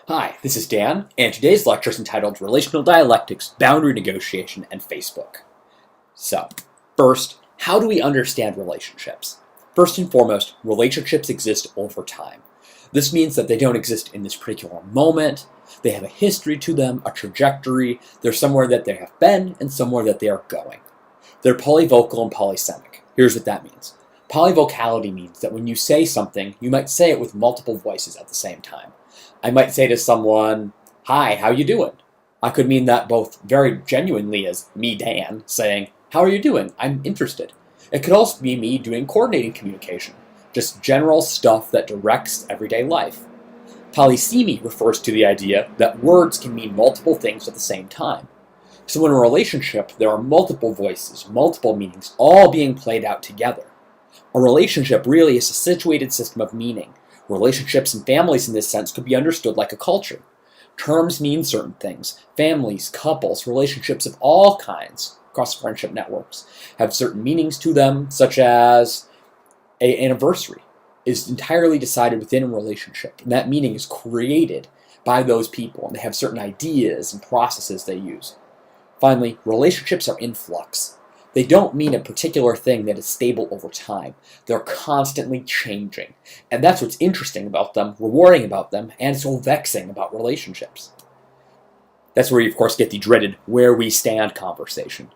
Hi, this is Dan, and today's lecture is entitled Relational Dialectics, Boundary Negotiation, and Facebook. So, first, how do we understand relationships? First and foremost, relationships exist over time. This means that they don't exist in this particular moment. They have a history to them, a trajectory. They're somewhere that they have been and somewhere that they are going. They're polyvocal and polysemic. Here's what that means. Polyvocality means that when you say something, you might say it with multiple voices at the same time. I might say to someone, "Hi, how you doing?" I could mean that both very genuinely as me, Dan, saying, "How are you doing? I'm interested." It could also be me doing coordinating communication, just general stuff that directs everyday life. Polysemy refers to the idea that words can mean multiple things at the same time. So in a relationship, there are multiple voices, multiple meanings, all being played out together. A relationship really is a situated system of meaning. Relationships and families in this sense could be understood like a culture. Terms mean certain things. Families, couples, relationships of all kinds across friendship networks have certain meanings to them, such as an anniversary is entirely decided within a relationship, and that meaning is created by those people, and they have certain ideas and processes they use. Finally, relationships are in flux. They don't mean a particular thing that is stable over time. They're constantly changing. And that's what's interesting about them, rewarding about them, and so vexing about relationships. That's where you, of course, get the dreaded where we stand conversation.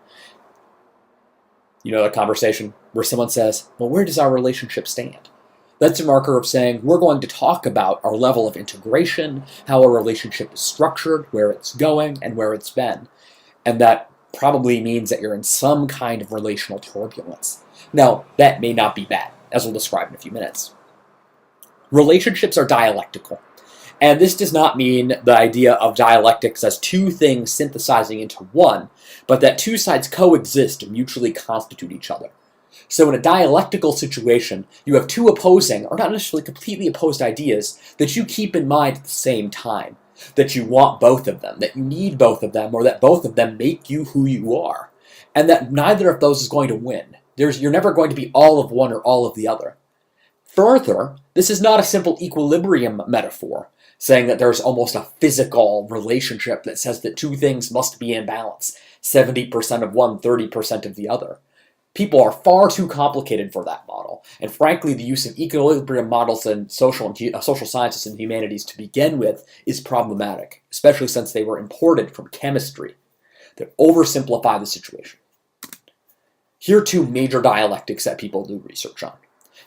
You know that conversation where someone says, well, where does our relationship stand? That's a marker of saying we're going to talk about our level of integration, how a relationship is structured, where it's going, and where it's been. And that probably means that you're in some kind of relational turbulence. Now, that may not be bad, as we'll describe in a few minutes. Relationships are dialectical, and this does not mean the idea of dialectics as two things synthesizing into one, but that two sides coexist and mutually constitute each other. So in a dialectical situation, you have two opposing, or not necessarily completely opposed ideas that you keep in mind at the same time. That you want both of them, that you need both of them, or that both of them make you who you are. And that neither of those is going to win. You're never going to be all of one or all of the other. Further, this is not a simple equilibrium metaphor, saying that there's almost a physical relationship that says that two things must be in balance, 70% of one, 30% of the other. People are far too complicated for that model, and frankly the use of equilibrium models in social sciences and humanities to begin with is problematic, especially since they were imported from chemistry that oversimplify the situation. Here are two major dialectics that people do research on: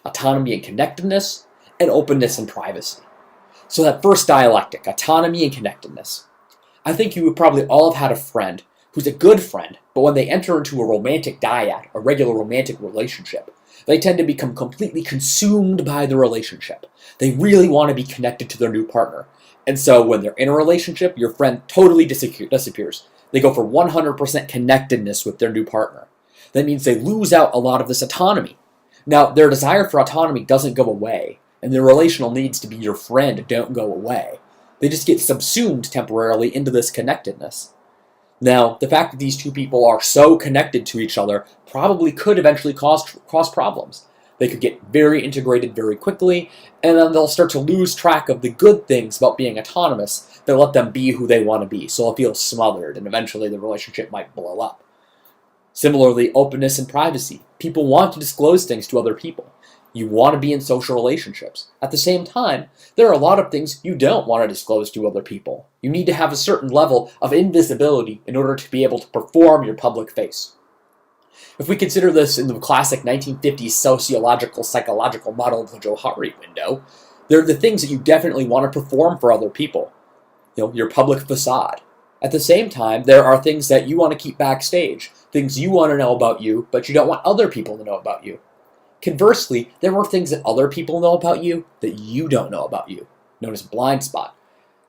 autonomy and connectedness, and openness and privacy. So that first dialectic, autonomy and connectedness. I think you would probably all have had a friend who's a good friend, but when they enter into a romantic dyad, a regular romantic relationship, they tend to become completely consumed by the relationship. They really want to be connected to their new partner. And so when they're in a relationship, your friend totally disappears. They go for 100% connectedness with their new partner. That means they lose out a lot of this autonomy. Now, their desire for autonomy doesn't go away, and their relational needs to be your friend don't go away. They just get subsumed temporarily into this connectedness. Now, the fact that these two people are so connected to each other probably could eventually cause problems. They could get very integrated very quickly, and then they'll start to lose track of the good things about being autonomous that let them be who they want to be, so they'll feel smothered, and eventually the relationship might blow up. Similarly, openness and privacy. People want to disclose things to other people. You want to be in social relationships. At the same time, there are a lot of things you don't want to disclose to other people. You need to have a certain level of invisibility in order to be able to perform your public face. If we consider this in the classic 1950s sociological, psychological model of the Johari window, there are the things that you definitely want to perform for other people. Your public facade. At the same time, there are things that you want to keep backstage, things you want to know about you, but you don't want other people to know about you. Conversely, there are things that other people know about you that you don't know about you, known as blind spot.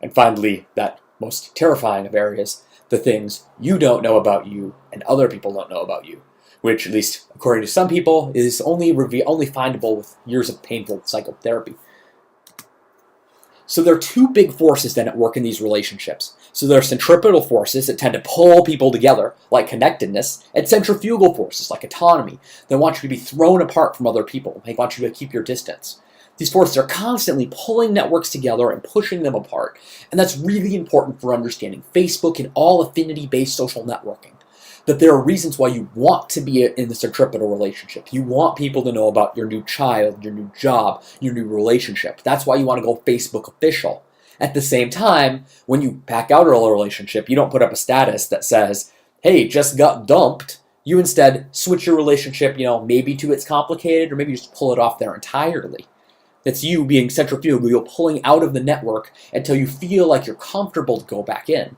And finally, that most terrifying of areas, the things you don't know about you and other people don't know about you, which, at least according to some people, is only findable with years of painful psychotherapy. So there are two big forces then at work in these relationships. So there are centripetal forces that tend to pull people together, like connectedness, and centrifugal forces, like autonomy, that want you to be thrown apart from other people. They want you to keep your distance. These forces are constantly pulling networks together and pushing them apart. And that's really important for understanding Facebook and all affinity-based social networking. That there are reasons why you want to be in this centripetal relationship. You want people to know about your new child, your new job, your new relationship. That's why you want to go Facebook official. At the same time, when you back out of a relationship, you don't put up a status that says, hey, just got dumped. You instead switch your relationship, maybe to it's complicated, or maybe you just pull it off there entirely. That's you being centrifugal, you're pulling out of the network until you feel like you're comfortable to go back in.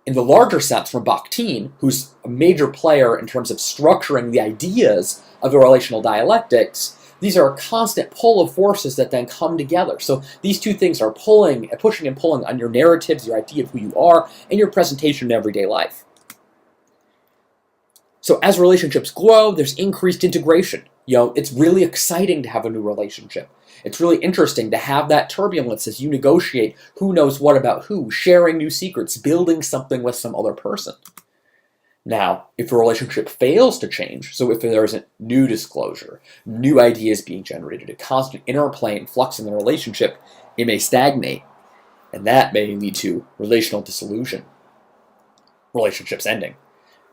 In the larger sense, from Bakhtin, who's a major player in terms of structuring the ideas of the relational dialectics, these are a constant pull of forces that then come together. So these two things are pushing and pulling on your narratives, your idea of who you are, and your presentation in everyday life. So as relationships grow, there's increased integration. It's really exciting to have a new relationship. It's really interesting to have that turbulence as you negotiate who knows what about who, sharing new secrets, building something with some other person. Now, if a relationship fails to change, so if there isn't new disclosure, new ideas being generated, a constant interplay and flux in the relationship, it may stagnate, and that may lead to relational dissolution, relationships ending.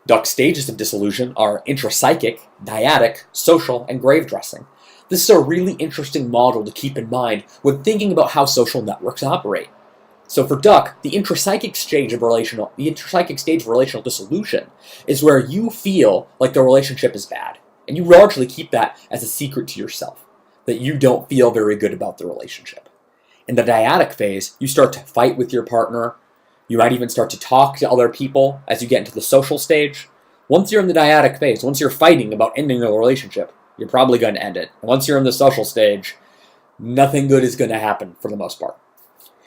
Duck's stages of dissolution are intrapsychic, dyadic, social, and grave dressing. This is a really interesting model to keep in mind when thinking about how social networks operate. So for Duck, the intrapsychic stage of relational dissolution is where you feel like the relationship is bad, and you largely keep that as a secret to yourself, that you don't feel very good about the relationship. In the dyadic phase, you start to fight with your partner. You might even start to talk to other people as you get into the social stage. Once you're in the dyadic phase, once you're fighting about ending the relationship, you're probably going to end it. Once you're in the social stage, nothing good is going to happen for the most part.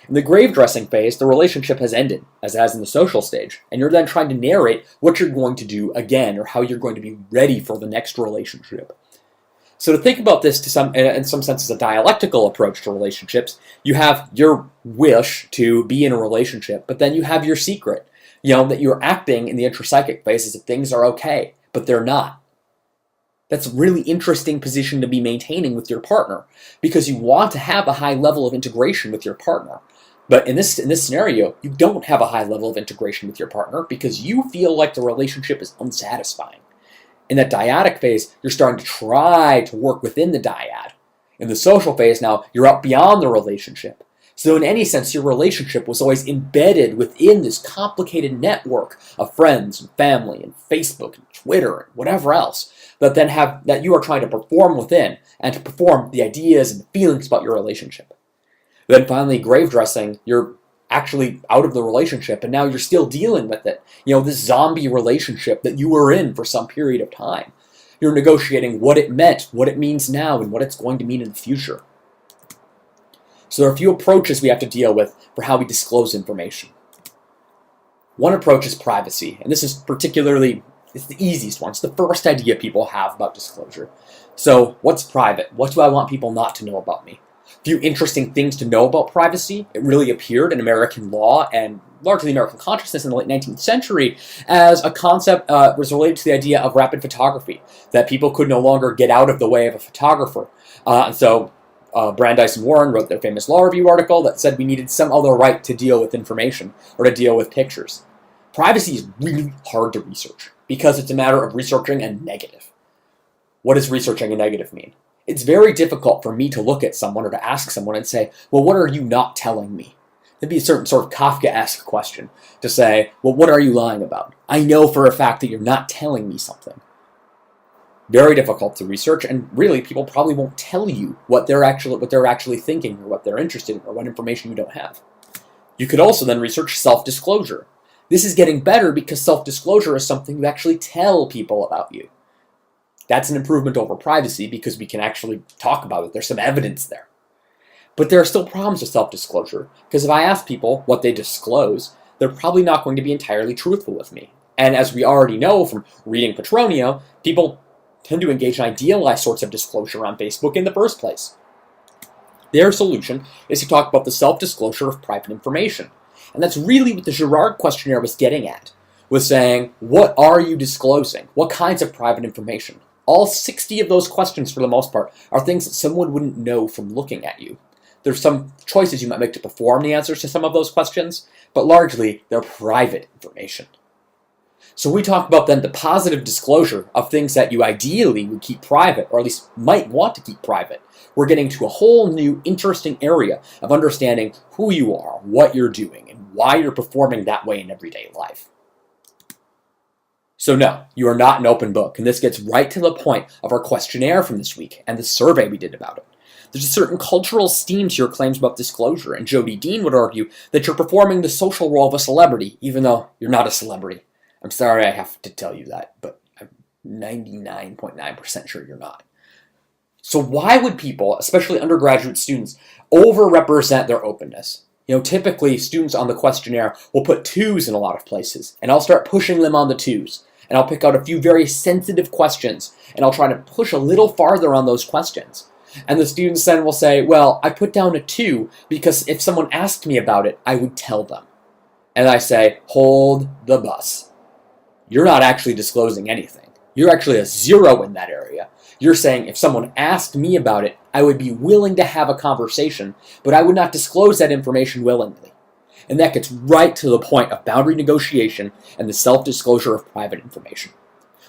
In the grave dressing phase, the relationship has ended, as in the social stage, and you're then trying to narrate what you're going to do again or how you're going to be ready for the next relationship. So to think about this in some sense as a dialectical approach to relationships, you have your wish to be in a relationship, but then you have your secret, that you're acting in the intrapsychic phase as if things are okay, but they're not. That's a really interesting position to be maintaining with your partner because you want to have a high level of integration with your partner. But in this scenario, you don't have a high level of integration with your partner because you feel like the relationship is unsatisfying. In that dyadic phase, you're starting to try to work within the dyad. In the social phase now, you're out beyond the relationship. So in any sense, your relationship was always embedded within this complicated network of friends and family and Facebook and Twitter and whatever else that you are trying to perform within and to perform the ideas and feelings about your relationship. Then finally, grave dressing, you're actually out of the relationship and now you're still dealing with it. This zombie relationship that you were in for some period of time. You're negotiating what it meant, what it means now, and what it's going to mean in the future. So there are a few approaches we have to deal with for how we disclose information. One approach is privacy, and this is it's the easiest one. It's the first idea people have about disclosure. So what's private? What do I want people not to know about me? A few interesting things to know about privacy. It really appeared in American law and largely American consciousness in the late 19th century as a concept was related to the idea of rapid photography, that people could no longer get out of the way of a photographer. So Brandeis and Warren wrote their famous law review article that said we needed some other right to deal with information or to deal with pictures. Privacy is really hard to research because it's a matter of researching a negative. What does researching a negative mean? It's very difficult for me to look at someone or to ask someone and say, well, what are you not telling me? It'd be a certain sort of Kafka-esque question to say, well, what are you lying about? I know for a fact that you're not telling me something. Very difficult to research, and really people probably won't tell you what they're actually thinking or what they're interested in or what information you don't have. You could also then research self-disclosure. This is getting better because self-disclosure is something you actually tell people about you. That's an improvement over privacy because we can actually talk about it. There's some evidence there. But there are still problems with self-disclosure because if I ask people what they disclose, they're probably not going to be entirely truthful with me. And as we already know from reading Petronio, people tend to engage in idealized sorts of disclosure on Facebook in the first place. Their solution is to talk about the self-disclosure of private information. And that's really what the Girard questionnaire was getting at, was saying, what are you disclosing? What kinds of private information? All 60 of those questions, for the most part, are things that someone wouldn't know from looking at you. There's some choices you might make to perform the answers to some of those questions, but largely they're private information. So we talk about then the positive disclosure of things that you ideally would keep private, or at least might want to keep private. We're getting to a whole new interesting area of understanding who you are, what you're doing, and why you're performing that way in everyday life. So no, you are not an open book, and this gets right to the point of our questionnaire from this week and the survey we did about it. There's a certain cultural esteem to your claims about disclosure, and Jody Dean would argue that you're performing the social role of a celebrity, even though you're not a celebrity. I'm sorry I have to tell you that, but I'm 99.9% sure you're not. So why would people, especially undergraduate students, overrepresent their openness? Typically students on the questionnaire will put 2s in a lot of places, and I'll start pushing them on the 2s, and I'll pick out a few very sensitive questions, and I'll try to push a little farther on those questions. And the students then will say, well, I put down a 2 because if someone asked me about it, I would tell them. And I say, hold the bus. You're not actually disclosing anything. You're actually a 0 in that area. You're saying if someone asked me about it, I would be willing to have a conversation, but I would not disclose that information willingly. And that gets right to the point of boundary negotiation and the self-disclosure of private information.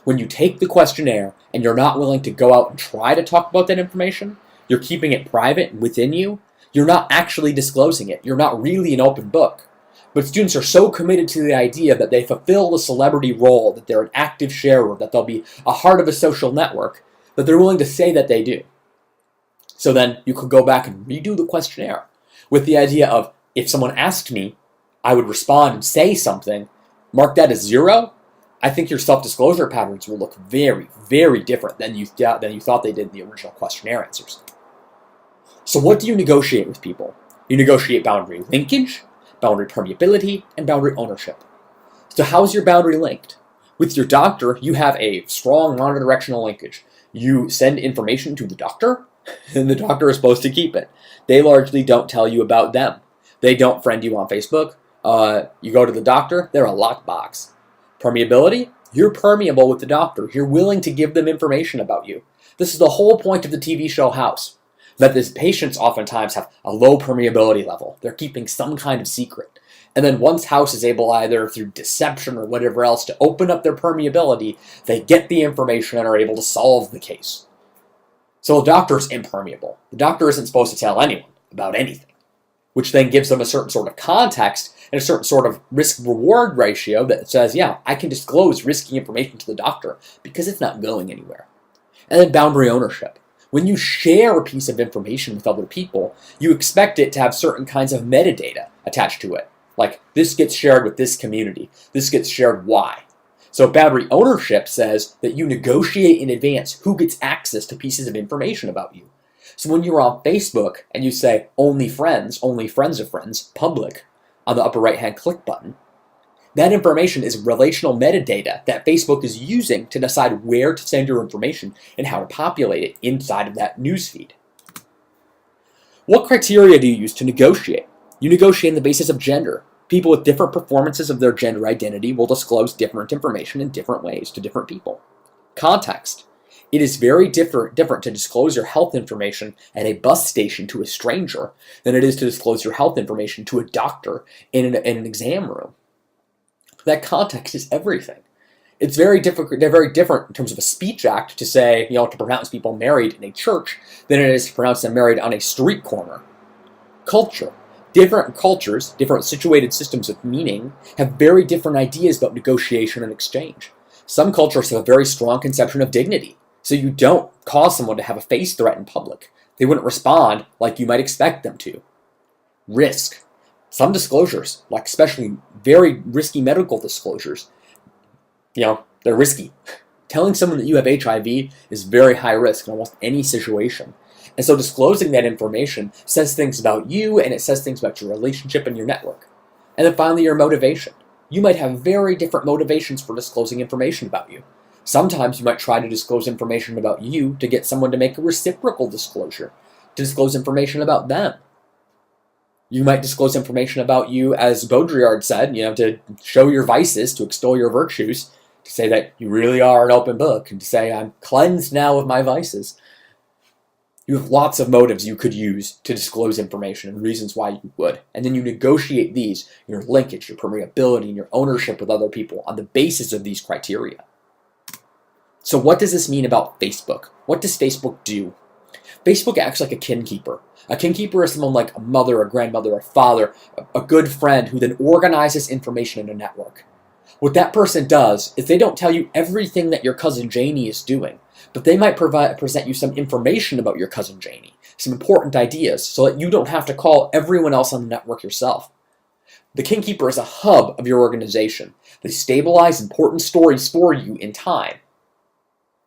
When you take the questionnaire and you're not willing to go out and try to talk about that information, you're keeping it private within you, you're not actually disclosing it. You're not really an open book. But students are so committed to the idea that they fulfill the celebrity role, that they're an active sharer, that they'll be a heart of a social network, that they're willing to say that they do. So then you could go back and redo the questionnaire with the idea of, if someone asked me, I would respond and say something, mark that as 0. I think your self-disclosure patterns will look very, very different than you thought they did in the original questionnaire answers. So what do you negotiate with people? You negotiate boundary linkage, boundary permeability, and boundary ownership. So how's your boundary linked? With your doctor, you have a strong monodirectional linkage. You send information to the doctor, and the doctor is supposed to keep it. They largely don't tell you about them. They don't friend you on Facebook. You go to the doctor, they're a lockbox. Permeability, you're permeable with the doctor. You're willing to give them information about you. This is the whole point of the TV show House. That these patients oftentimes have a low permeability level. They're keeping some kind of secret. And then once House is able, either through deception or whatever else, to open up their permeability, they get the information and are able to solve the case. So the doctor is impermeable. The doctor isn't supposed to tell anyone about anything, which then gives them a certain sort of context and a certain sort of risk-reward ratio that says, yeah, I can disclose risky information to the doctor because it's not going anywhere. And then boundary ownership. When you share a piece of information with other people, you expect it to have certain kinds of metadata attached to it. Like, this gets shared with this community. This gets shared why. So boundary ownership says that you negotiate in advance who gets access to pieces of information about you. So when you're on Facebook and you say only friends of friends, public, on the upper right-hand click button, that information is relational metadata that Facebook is using to decide where to send your information and how to populate it inside of that newsfeed. What criteria do you use to negotiate? You negotiate on the basis of gender. People with different performances of their gender identity will disclose different information in different ways to different people. Context. It is very different to disclose your health information at a bus station to a stranger than it is to disclose your health information to a doctor in an exam room. That context is everything. It's very different in terms of a speech act to say, to pronounce people married in a church than it is to pronounce them married on a street corner. Culture. Different cultures, different situated systems of meaning, have very different ideas about negotiation and exchange. Some cultures have a very strong conception of dignity, so you don't cause someone to have a face threat in public. They wouldn't respond like you might expect them to. Risk. Some disclosures, like especially very risky medical disclosures, they're risky. Telling someone that you have HIV is very high risk in almost any situation. And so disclosing that information says things about you, and it says things about your relationship and your network. And then finally, your motivation. You might have very different motivations for disclosing information about you. Sometimes you might try to disclose information about you to get someone to make a reciprocal disclosure, to disclose information about them. You might disclose information about you, as Baudrillard said, to show your vices, to extol your virtues, to say that you really are an open book, and to say, I'm cleansed now of my vices. You have lots of motives you could use to disclose information and reasons why you would. And then you negotiate these, your linkage, your permeability, and your ownership with other people on the basis of these criteria. So what does this mean about Facebook? What does Facebook do? Facebook acts like a kinkeeper. A kinkeeper is someone like a mother, a grandmother, a father, a good friend who then organizes information in a network. What that person does is they don't tell you everything that your cousin Janie is doing, but they might present you some information about your cousin Janie, some important ideas, so that you don't have to call everyone else on the network yourself. The kinkeeper is a hub of your organization. They stabilize important stories for you in time.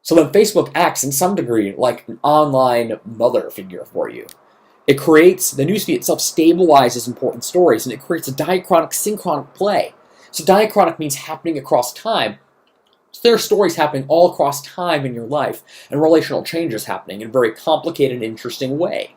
So then Facebook acts in some degree like an online mother figure for you. The newsfeed itself stabilizes important stories, and it creates a diachronic synchronic play. So diachronic means happening across time. So there are stories happening all across time in your life, and relational changes happening in a very complicated and interesting way.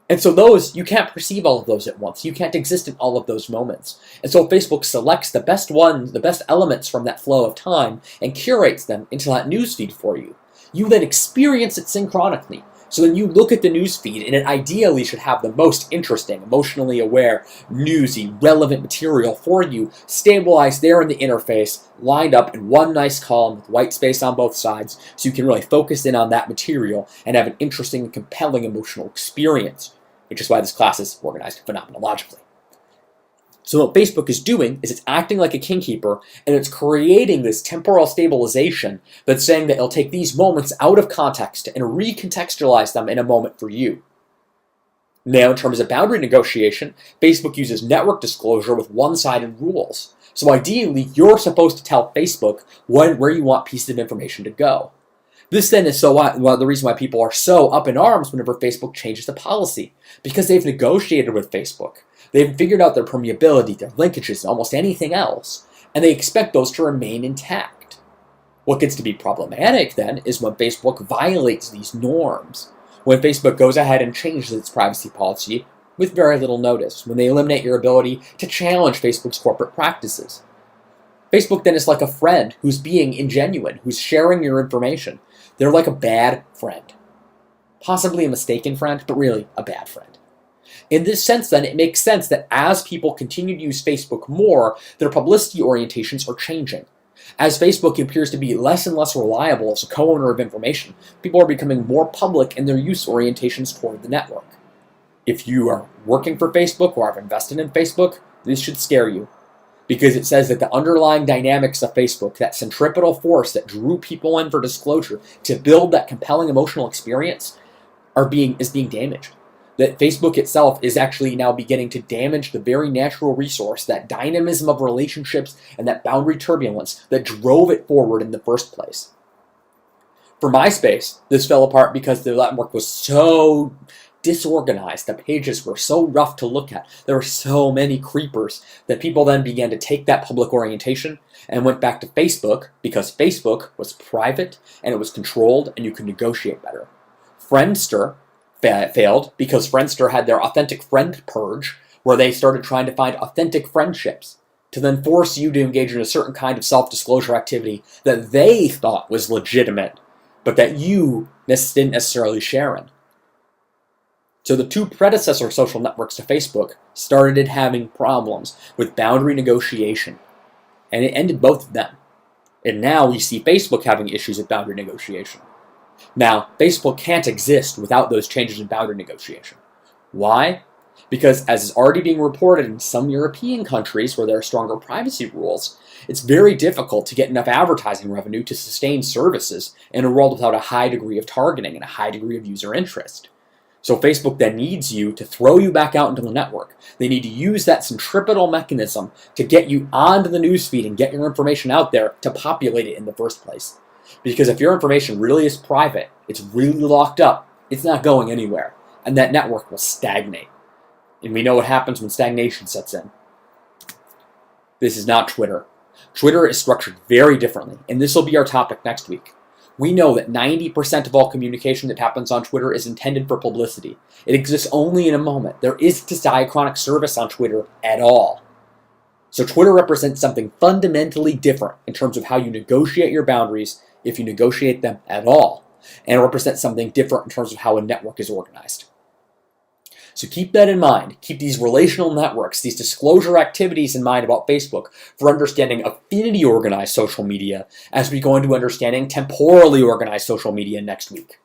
And so you can't perceive all of those at once. You can't exist in all of those moments. And so Facebook selects the best ones, the best elements from that flow of time, and curates them into that newsfeed for you. You then experience it synchronically. So then you look at the newsfeed, and it ideally should have the most interesting, emotionally aware, newsy, relevant material for you, stabilized there in the interface, lined up in one nice column with white space on both sides, so you can really focus in on that material and have an interesting and compelling emotional experience, which is why this class is organized phenomenologically. So what Facebook is doing is it's acting like a kinkeeper, and it's creating this temporal stabilization that's saying that it'll take these moments out of context and recontextualize them in a moment for you. Now, in terms of boundary negotiation, Facebook uses network disclosure with one-sided rules. So ideally, you're supposed to tell Facebook where you want pieces of information to go. This then is the reason why people are so up in arms whenever Facebook changes the policy, because they've negotiated with Facebook. They've figured out their permeability, their linkages, and almost anything else, and they expect those to remain intact. What gets to be problematic then is when Facebook violates these norms, when Facebook goes ahead and changes its privacy policy with very little notice, when they eliminate your ability to challenge Facebook's corporate practices. Facebook then is like a friend who's being ingenuine, who's sharing your information. They're like a bad friend. Possibly a mistaken friend, but really a bad friend. In this sense, then, it makes sense that as people continue to use Facebook more, their publicity orientations are changing. As Facebook appears to be less and less reliable as a co-owner of information, people are becoming more public in their use orientations toward the network. If you are working for Facebook or have invested in Facebook, this should scare you, because it says that the underlying dynamics of Facebook, that centripetal force that drew people in for disclosure to build that compelling emotional experience, is being damaged. That Facebook itself is actually now beginning to damage the very natural resource, that dynamism of relationships and that boundary turbulence that drove it forward in the first place. For MySpace, this fell apart because the network was so disorganized. The pages were so rough to look at. There were so many creepers that people then began to take that public orientation and went back to Facebook because Facebook was private and it was controlled and you could negotiate better. Friendster failed because Friendster had their authentic friend purge, where they started trying to find authentic friendships to then force you to engage in a certain kind of self-disclosure activity that they thought was legitimate, but that you didn't necessarily share in. So the two predecessor social networks to Facebook started having problems with boundary negotiation, and it ended both of them. And now we see Facebook having issues with boundary negotiation. Now, Facebook can't exist without those changes in boundary negotiation. Why? Because, as is already being reported in some European countries where there are stronger privacy rules, it's very difficult to get enough advertising revenue to sustain services in a world without a high degree of targeting and a high degree of user interest. So Facebook then needs you to throw you back out into the network. They need to use that centripetal mechanism to get you onto the newsfeed and get your information out there to populate it in the first place. Because if your information really is private, it's really locked up, it's not going anywhere, and that network will stagnate. And we know what happens when stagnation sets in. This is not Twitter. Twitter is structured very differently, and this will be our topic next week. We know that 90% of all communication that happens on Twitter is intended for publicity. It exists only in a moment. There isn't a diachronic service on Twitter at all. So Twitter represents something fundamentally different in terms of how you negotiate your boundaries, if you negotiate them at all, and it represents something different in terms of how a network is organized. So keep that in mind. Keep these relational networks, these disclosure activities in mind about Facebook for understanding affinity organized social media as we go into understanding temporally organized social media next week.